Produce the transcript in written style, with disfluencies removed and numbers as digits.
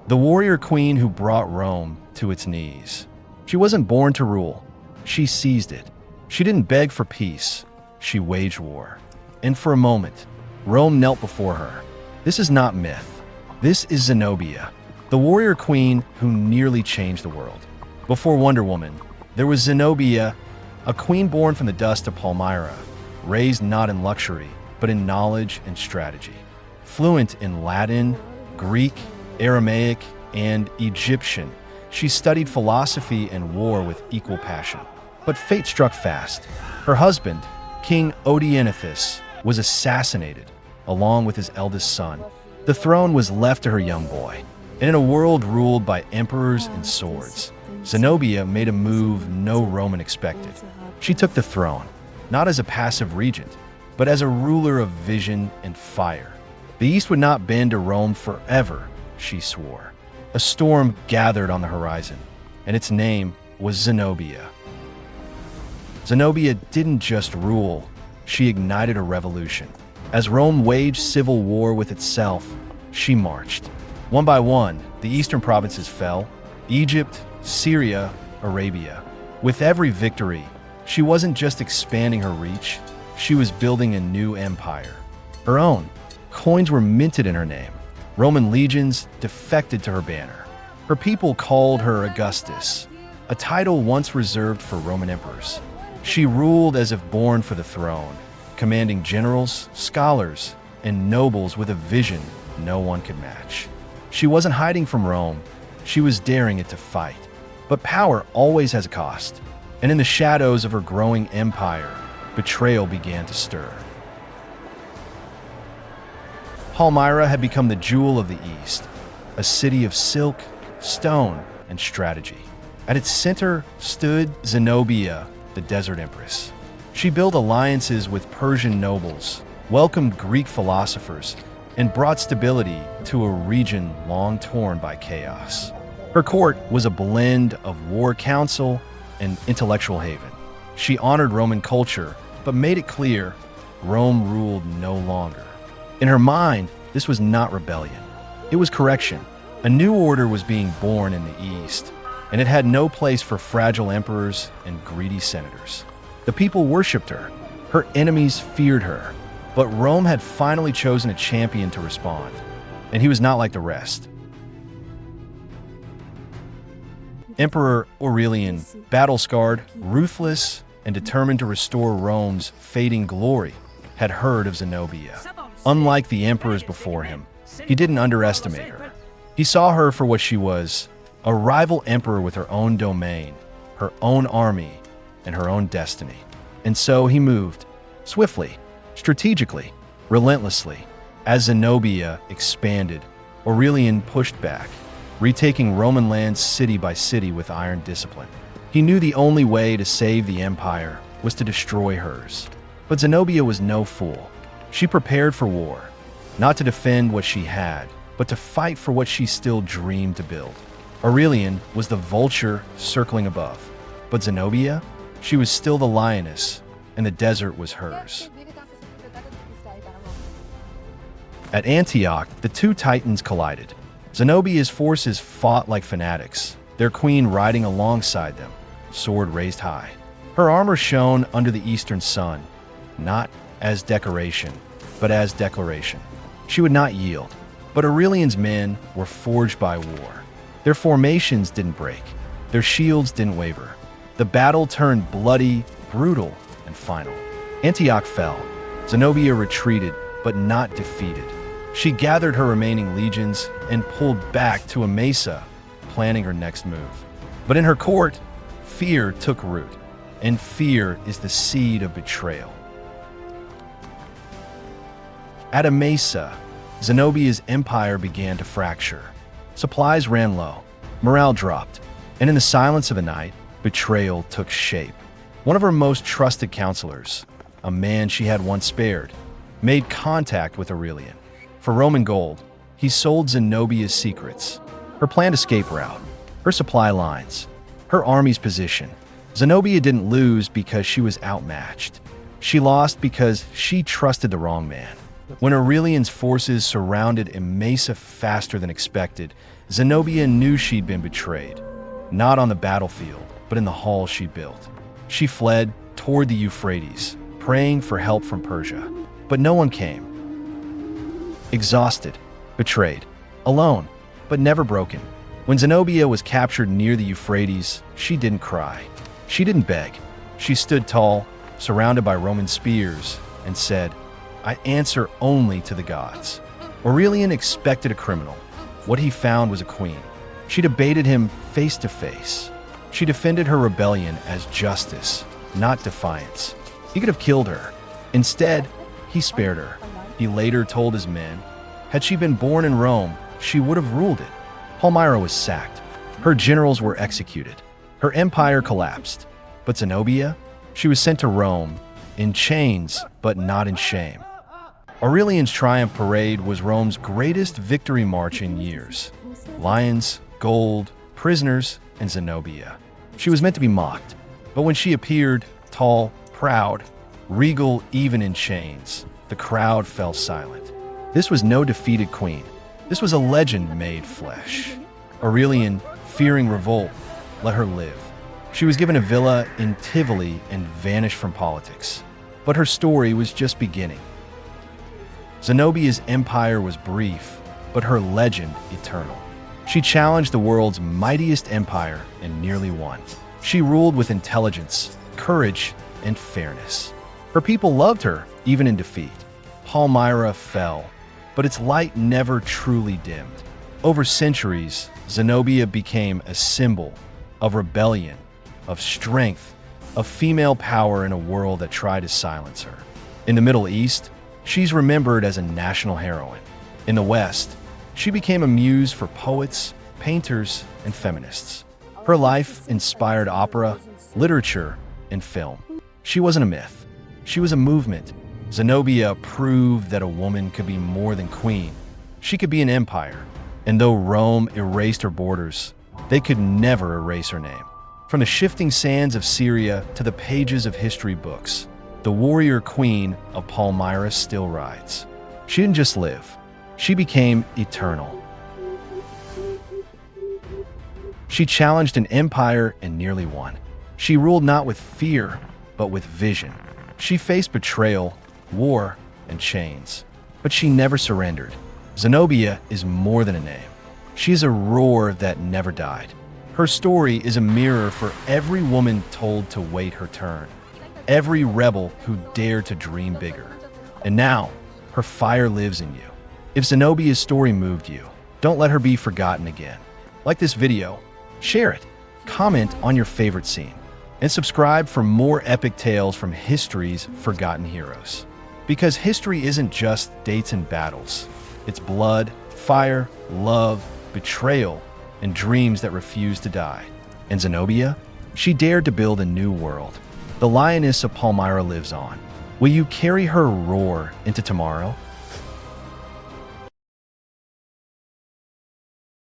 The warrior queen who brought Rome to its knees. She wasn't born to rule. She seized it. She didn't beg for peace. She waged war. And for a moment, Rome knelt before her. This is not myth. This is Zenobia, the warrior queen who nearly changed the world. Before Wonder Woman, there was Zenobia, a queen born from the dust of Palmyra, raised not in luxury, but in knowledge and strategy. Fluent in Latin, Greek, Aramaic, and Egyptian, she studied philosophy and war with equal passion. But fate struck fast. Her husband, King Odenathus, was assassinated, along with his eldest son. The throne was left to her young boy. And in a world ruled by emperors and swords, Zenobia made a move no Roman expected. She took the throne, not as a passive regent, but as a ruler of vision and fire. The East would not bend to Rome forever, she swore. A storm gathered on the horizon, and its name was Zenobia. Zenobia didn't just rule, she ignited a revolution. As Rome waged civil war with itself, she marched. One by one, the eastern provinces fell: Egypt, Syria, Arabia. With every victory, she wasn't just expanding her reach, she was building a new empire. Her own. Coins were minted in her name. Roman legions defected to her banner. Her people called her Augustus, a title once reserved for Roman emperors. She ruled as if born for the throne, commanding generals, scholars, and nobles with a vision no one could match. She wasn't hiding from Rome, she was daring it to fight. But power always has a cost, and in the shadows of her growing empire, betrayal began to stir. Palmyra had become the jewel of the East, a city of silk, stone, and strategy. At its center stood Zenobia, the desert empress. She built alliances with Persian nobles, welcomed Greek philosophers, and brought stability to a region long torn by chaos. Her court was a blend of war council and intellectual haven. She honored Roman culture, but made it clear Rome ruled no longer. In her mind, this was not rebellion. It was correction. A new order was being born in the East, and it had no place for fragile emperors and greedy senators. The people worshipped her. Her enemies feared her. But Rome had finally chosen a champion to respond, and he was not like the rest. Emperor Aurelian, battle-scarred, ruthless, and determined to restore Rome's fading glory, had heard of Zenobia. Unlike the emperors before him, he didn't underestimate her. He saw her for what she was, a rival emperor with her own domain, her own army, and her own destiny. And so he moved, swiftly, strategically, relentlessly. As Zenobia expanded, Aurelian pushed back, retaking Roman lands city by city with iron discipline. He knew the only way to save the empire was to destroy hers. But Zenobia was no fool. She prepared for war, not to defend what she had, but to fight for what she still dreamed to build. Aurelian was the vulture circling above, but Zenobia, she was still the lioness, and the desert was hers. At Antioch, the two titans collided. Zenobia's forces fought like fanatics, their queen riding alongside them, sword raised high. Her armor shone under the eastern sun, not as decoration, but as declaration. She would not yield, but Aurelian's men were forged by war. Their formations didn't break, their shields didn't waver. The battle turned bloody, brutal, and final. Antioch fell. Zenobia retreated, but not defeated. She gathered her remaining legions and pulled back to a mesa, planning her next move. But in her court, fear took root, and fear is the seed of betrayal. At Emesa, Zenobia's empire began to fracture. Supplies ran low, morale dropped, and in the silence of the night, betrayal took shape. One of her most trusted counselors, a man she had once spared, made contact with Aurelian. For Roman gold, he sold Zenobia's secrets, her planned escape route, her supply lines, her army's position. Zenobia didn't lose because she was outmatched. She lost because she trusted the wrong man. When Aurelian's forces surrounded Emesa faster than expected, Zenobia knew she'd been betrayed. Not on the battlefield, but in the hall she built. She fled toward the Euphrates, praying for help from Persia. But no one came. Exhausted, betrayed, alone, but never broken. When Zenobia was captured near the Euphrates, she didn't cry. She didn't beg. She stood tall, surrounded by Roman spears, and said, "I answer only to the gods." Aurelian expected a criminal. What he found was a queen. She debated him face to face. She defended her rebellion as justice, not defiance. He could have killed her. Instead, he spared her. He later told his men, had she been born in Rome, she would have ruled it. Palmyra was sacked. Her generals were executed. Her empire collapsed. But Zenobia? She was sent to Rome, in chains, but not in shame. Aurelian's triumph parade was Rome's greatest victory march in years. Lions, gold, prisoners, and Zenobia. She was meant to be mocked, but when she appeared, tall, proud, regal even in chains, the crowd fell silent. This was no defeated queen. This was a legend made flesh. Aurelian, fearing revolt, let her live. She was given a villa in Tivoli and vanished from politics. But her story was just beginning. Zenobia's empire was brief, but her legend eternal. She challenged the world's mightiest empire and nearly won. She ruled with intelligence, courage, and fairness. Her people loved her, even in defeat. Palmyra fell, but its light never truly dimmed. Over centuries, Zenobia became a symbol of rebellion, of strength, of female power in a world that tried to silence her. In the Middle East, she's remembered as a national heroine. In the West, she became a muse for poets, painters, and feminists. Her life inspired opera, literature, and film. She wasn't a myth. She was a movement. Zenobia proved that a woman could be more than queen. She could be an empire. And though Rome erased her borders, they could never erase her name. From the shifting sands of Syria to the pages of history books, the warrior queen of Palmyra still rides. She didn't just live. She became eternal. She challenged an empire and nearly won. She ruled not with fear, but with vision. She faced betrayal, war, and chains. But she never surrendered. Zenobia is more than a name. She is a roar that never died. Her story is a mirror for every woman told to wait her turn, every rebel who dared to dream bigger. And now, her fire lives in you. If Zenobia's story moved you, don't let her be forgotten again. Like this video, share it, comment on your favorite scene, and subscribe for more epic tales from history's forgotten heroes. Because history isn't just dates and battles. It's blood, fire, love, betrayal, and dreams that refuse to die. And Zenobia? She dared to build a new world. The lioness of Palmyra lives on. Will you carry her roar into tomorrow?